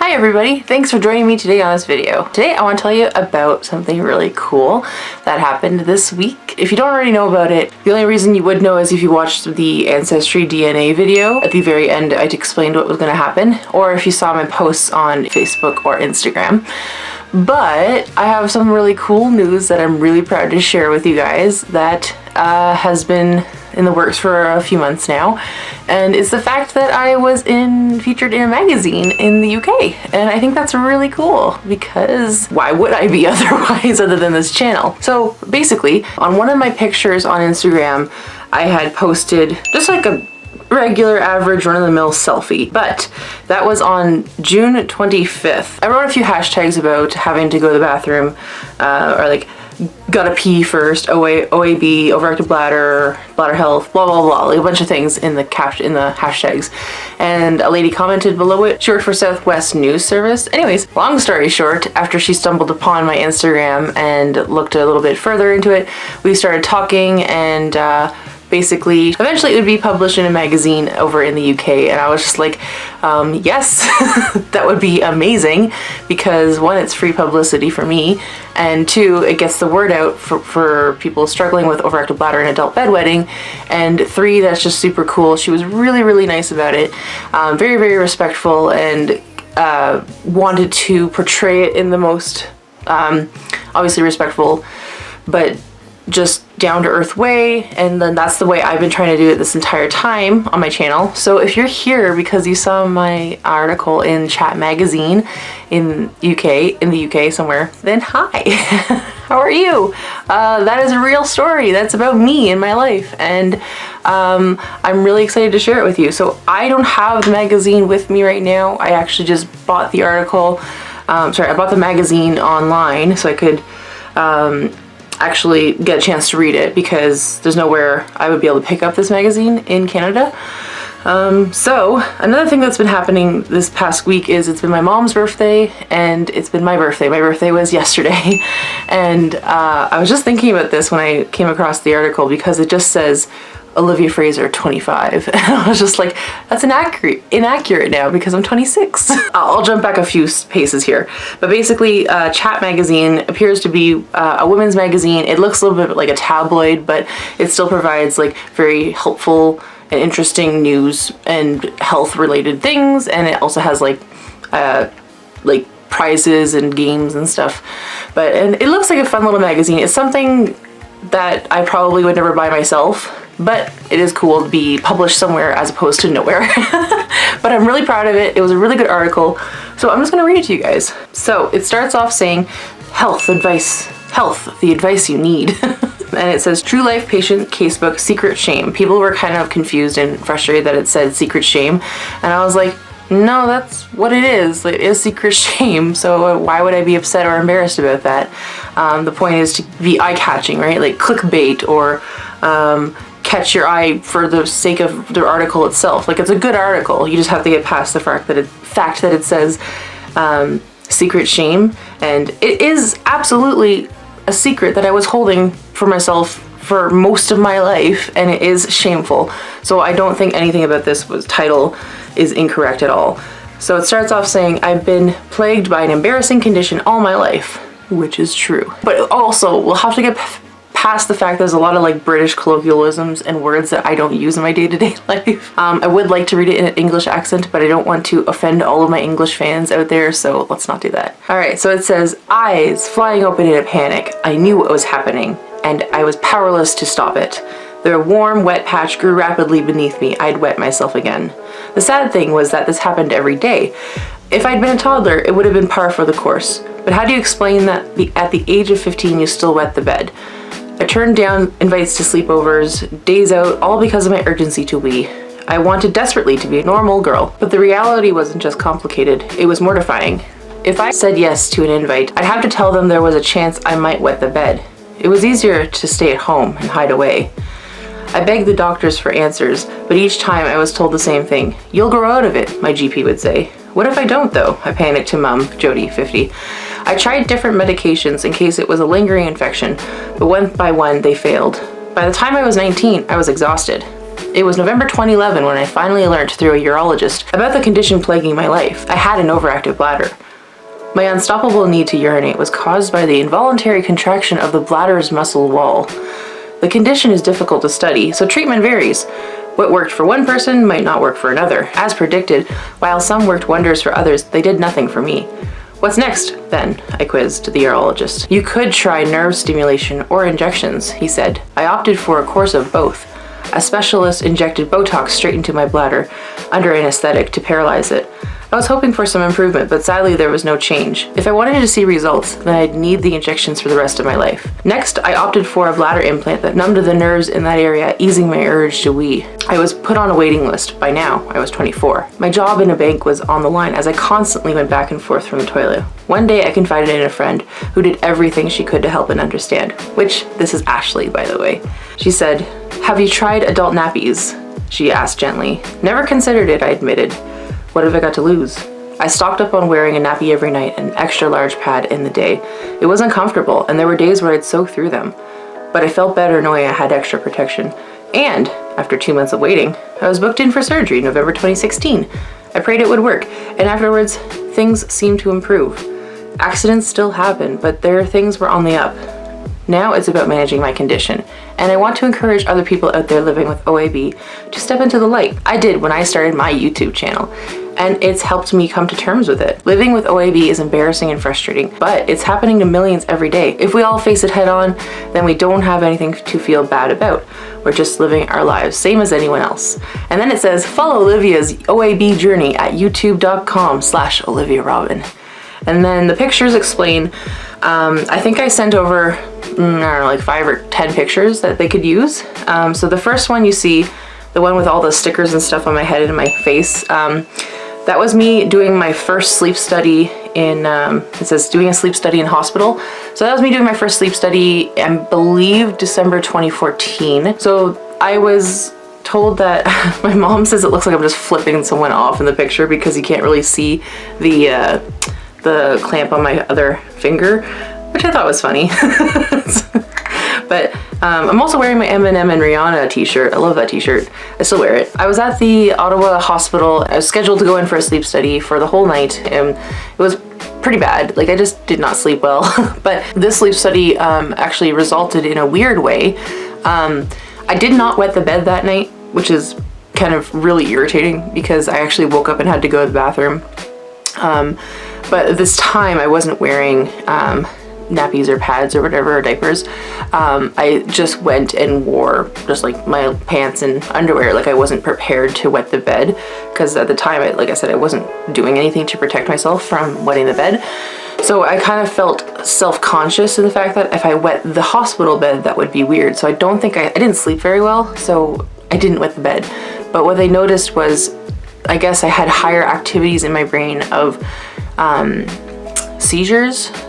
Hi everybody, thanks for joining me today on this video. Today I want to tell you about something really cool that happened this week. If you don't already know about it, the only reason you would know is if you watched the Ancestry DNA video. At the very end I explained what was going to happen, or if you saw my posts on Facebook or Instagram. But I have some really cool news that I'm really proud to share with you guys that has been in the works for a few months now, and it's the fact that I was featured in a magazine in the UK, and I think that's really cool because why would I be otherwise other than this channel? So basically, on one of my pictures on Instagram, I had posted just like a regular average run-of-the-mill selfie, but that was on June 25th. I wrote a few hashtags about having to go to the bathroom, or like gotta pee first, OAB, overactive bladder, bladder health, blah blah blah, like a bunch of things in the hashtags. And a lady commented below it. She worked for Southwest News Service. Anyways, long story short, after she stumbled upon my Instagram and looked a little bit further into it, we started talking, and basically, eventually it would be published in a magazine over in the UK, and I was just like, yes, that would be amazing, because one, it's free publicity for me, and two, it gets the word out for people struggling with overactive bladder and adult bedwetting, and three, that's just super cool. She was really, really nice about it, very, very respectful, and wanted to portray it in the most, obviously respectful, but just down-to-earth way, and then that's the way I've been trying to do it this entire time on my channel. So if you're here because you saw my article in Chat Magazine in the UK somewhere, then hi. How are you? That is a real story. That's about me and my life, and I'm really excited to share it with you. So I don't have the magazine with me right now. I actually just bought the article, I bought the magazine online so I could actually get a chance to read it, because there's nowhere I would be able to pick up this magazine in Canada. So another thing that's been happening this past week is it's been my mom's birthday and it's been my birthday. My birthday was yesterday, and I was just thinking about this when I came across the article, because it just says Olivia Fraser 25, and I was just like, that's inaccurate now because I'm 26. I'll jump back a few paces here, but basically Chat Magazine appears to be a women's magazine. It looks a little bit like a tabloid, but it still provides like very helpful and interesting news and health related things, and it also has like prizes and games and stuff. And it looks like a fun little magazine. It's something that I probably would never buy myself, but it is cool to be published somewhere as opposed to nowhere. But I'm really proud of it. It was a really good article, so I'm just gonna read it to you guys. So it starts off saying, health, the advice you need. And it says, true life patient casebook, secret shame. People were kind of confused and frustrated that it said secret shame, and I was like, no, that's what it is. It is secret shame, so why would I be upset or embarrassed about that? The point is to be eye-catching, right? Like clickbait, or catch your eye for the sake of the article itself. Like, it's a good article. You just have to get past the fact that it says secret shame, and it is absolutely a secret that I was holding for myself for most of my life, and it is shameful. So I don't think anything about this title is incorrect at all. So it starts off saying, I've been plagued by an embarrassing condition all my life, which is true. But also, we'll have to get past the fact there's a lot of like British colloquialisms and words that I don't use in my day-to-day life. I would like to read it in an English accent, but I don't want to offend all of my English fans out there, so let's not do that. Alright, so it says, eyes flying open in a panic. I knew what was happening, and I was powerless to stop it. The warm, wet patch grew rapidly beneath me. I'd wet myself again. The sad thing was that this happened every day. If I'd been a toddler, it would have been par for the course. But how do you explain that at the age of 15 you still wet the bed? I turned down invites to sleepovers, days out, all because of my urgency to wee. I wanted desperately to be a normal girl, but the reality wasn't just complicated, it was mortifying. If I said yes to an invite, I'd have to tell them there was a chance I might wet the bed. It was easier to stay at home and hide away. I begged the doctors for answers, but each time I was told the same thing. You'll grow out of it, my GP would say. What if I don't though? I panicked to Mum, Jody, 50. I tried different medications in case it was a lingering infection, but one by one they failed. By the time I was 19, I was exhausted. It was November 2011 when I finally learned through a urologist about the condition plaguing my life. I had an overactive bladder. My unstoppable need to urinate was caused by the involuntary contraction of the bladder's muscle wall. The condition is difficult to study, so treatment varies. What worked for one person might not work for another. As predicted, while some worked wonders for others, they did nothing for me. What's next, then? I quizzed the urologist. You could try nerve stimulation or injections, he said. I opted for a course of both. A specialist injected Botox straight into my bladder under anesthetic to paralyze it. I was hoping for some improvement, but sadly there was no change. If I wanted to see results, then I'd need the injections for the rest of my life. Next, I opted for a bladder implant that numbed the nerves in that area, easing my urge to wee. I was put on a waiting list. By now, I was 24. My job in a bank was on the line as I constantly went back and forth from the toilet. One day I confided in a friend who did everything she could to help and understand, which, this is Ashley, by the way. She said, "Have you tried adult nappies?" She asked gently. "Never considered it," I admitted. What have I got to lose? I stocked up on wearing a nappy every night and an extra large pad in the day. It was uncomfortable, and there were days where I'd soak through them. But I felt better knowing I had extra protection. And, after 2 months of waiting, I was booked in for surgery November 2016. I prayed it would work, and afterwards, things seemed to improve. Accidents still happen, but things were on the up. Now it's about managing my condition, and I want to encourage other people out there living with OAB to step into the light. I did when I started my YouTube channel, and it's helped me come to terms with it. Living with OAB is embarrassing and frustrating, but it's happening to millions every day. If we all face it head on, then we don't have anything to feel bad about. We're just living our lives, same as anyone else. And then it says, follow Olivia's OAB journey at youtube.com/Olivia Robin. And then the pictures explain, I think I sent over, I don't know, like 5 or 10 pictures that they could use. So the first one you see, the one with all the stickers and stuff on my head and my face, that was me doing my first sleep study in, it says doing a sleep study in hospital. So that was me doing my first sleep study, I believe December 2014. So I was told that, my mom says it looks like I'm just flipping someone off in the picture because you can't really see the clamp on my other finger, which I thought was funny. But I'm also wearing my Eminem and Rihanna t-shirt. I love that t-shirt. I still wear it. I was at the Ottawa hospital. I was scheduled to go in for a sleep study for the whole night, and it was pretty bad. Like, I just did not sleep well. But this sleep study actually resulted in a weird way. I did not wet the bed that night, which is kind of really irritating because I actually woke up and had to go to the bathroom. But this time I wasn't wearing nappies or pads or whatever, or diapers. I just went and wore just like my pants and underwear. Like, I wasn't prepared to wet the bed because at the time, like I said, I wasn't doing anything to protect myself from wetting the bed. So I kind of felt self-conscious in the fact that if I wet the hospital bed, that would be weird. So I don't think I didn't sleep very well, so I didn't wet the bed. But what they noticed was, I guess I had higher activities in my brain of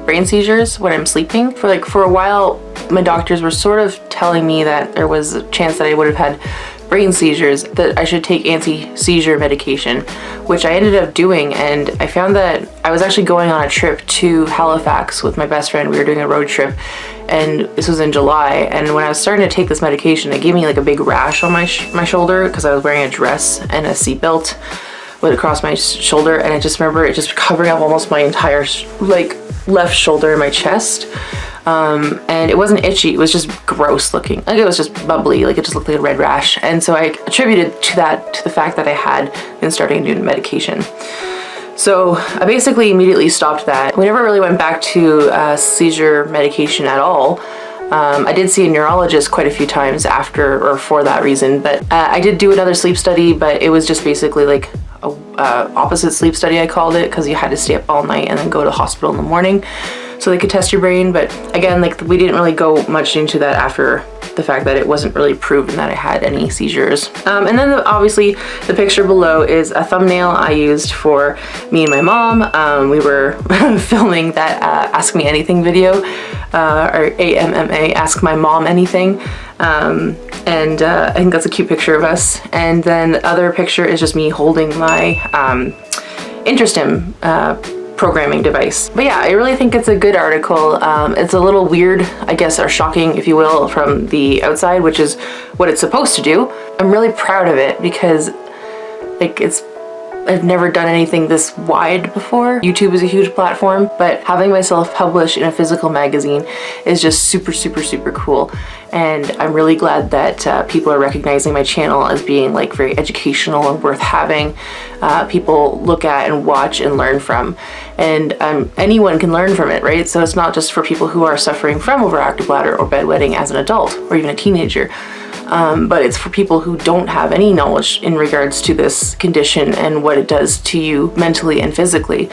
brain seizures when I'm sleeping. For a while, my doctors were sort of telling me that there was a chance that I would have had brain seizures, that I should take anti-seizure medication, which I ended up doing. And I found that I was actually going on a trip to Halifax with my best friend. We were doing a road trip, and this was in July. And when I was starting to take this medication, it gave me like a big rash on my shoulder because I was wearing a dress and a seatbelt across my shoulder, and I just remember it just covering up almost my entire like left shoulder and my chest. And it wasn't itchy, it was just gross looking. Like, it was just bubbly, like it just looked like a red rash. And so I attributed to the fact that I had been starting to do medication. So I basically immediately stopped that. We never really went back to seizure medication at all. I did see a neurologist quite a few times after or for that reason, but I did do another sleep study, but it was just basically like a opposite sleep study, I called it, because you had to stay up all night and then go to the hospital in the morning so they could test your brain. But again, like, we didn't really go much into that after the fact that it wasn't really proven that I had any seizures. And then obviously the picture below is a thumbnail I used for me and my mom. We were filming that Ask Me Anything video, or AMMA, Ask My Mom Anything. And I think that's a cute picture of us. And then the other picture is just me holding my InterStim programming device. But yeah, I really think it's a good article. It's a little weird, I guess, or shocking, if you will, from the outside, which is what it's supposed to do. I'm really proud of it because like I've never done anything this wide before. YouTube is a huge platform, but having myself published in a physical magazine is just super, super, super cool. And I'm really glad that people are recognizing my channel as being like very educational and worth having people look at and watch and learn from. And anyone can learn from it, right? So it's not just for people who are suffering from overactive bladder or bedwetting as an adult or even a teenager. But it's for people who don't have any knowledge in regards to this condition and what it does to you mentally and physically.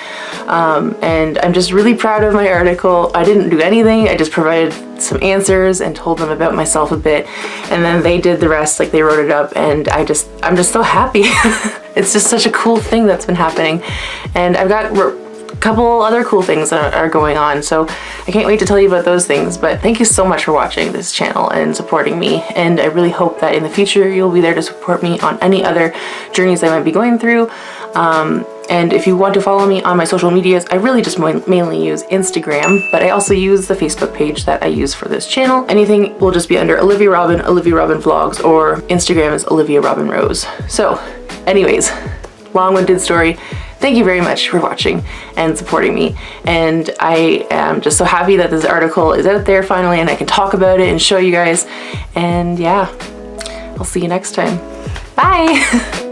And I'm just really proud of my article. I didn't do anything. I just provided some answers and told them about myself a bit, and then they did the rest. Like, they wrote it up, and I'm just so happy. It's just such a cool thing that's been happening, and I've got couple other cool things that are going on, so I can't wait to tell you about those things. But thank you so much for watching this channel and supporting me, and I really hope that in the future you'll be there to support me on any other journeys I might be going through. And if you want to follow me on my social medias, I really just mainly use Instagram, but I also use the Facebook page that I use for this channel. Anything will just be under Olivia Robin Vlogs, or Instagram is Olivia Robin Rose. So anyways, long-winded story. Thank you very much for watching and supporting me. And I am just so happy that this article is out there finally, and I can talk about it and show you guys. And yeah, I'll see you next time. Bye.